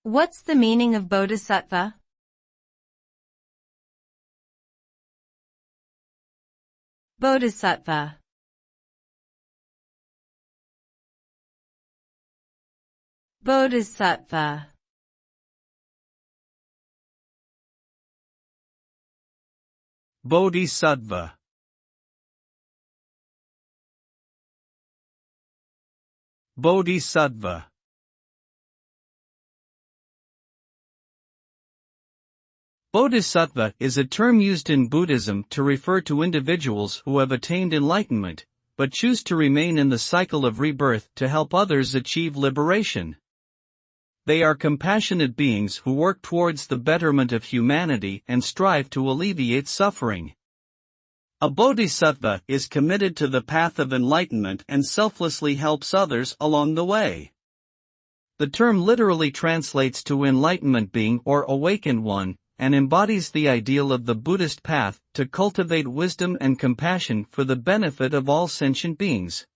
What's the meaning of Bodhisattva? Bodhisattva. Bodhisattva. Bodhisattva. Bodhisattva. Bodhisattva is a term used in Buddhism to refer to individuals who have attained enlightenment, but choose to remain in the cycle of rebirth to help others achieve liberation. They are compassionate beings who work towards the betterment of humanity and strive to alleviate suffering. A bodhisattva is committed to the path of enlightenment and selflessly helps others along the way. The term literally translates to enlightenment being or awakened one, and embodies the ideal of the Buddhist path to cultivate wisdom and compassion for the benefit of all sentient beings.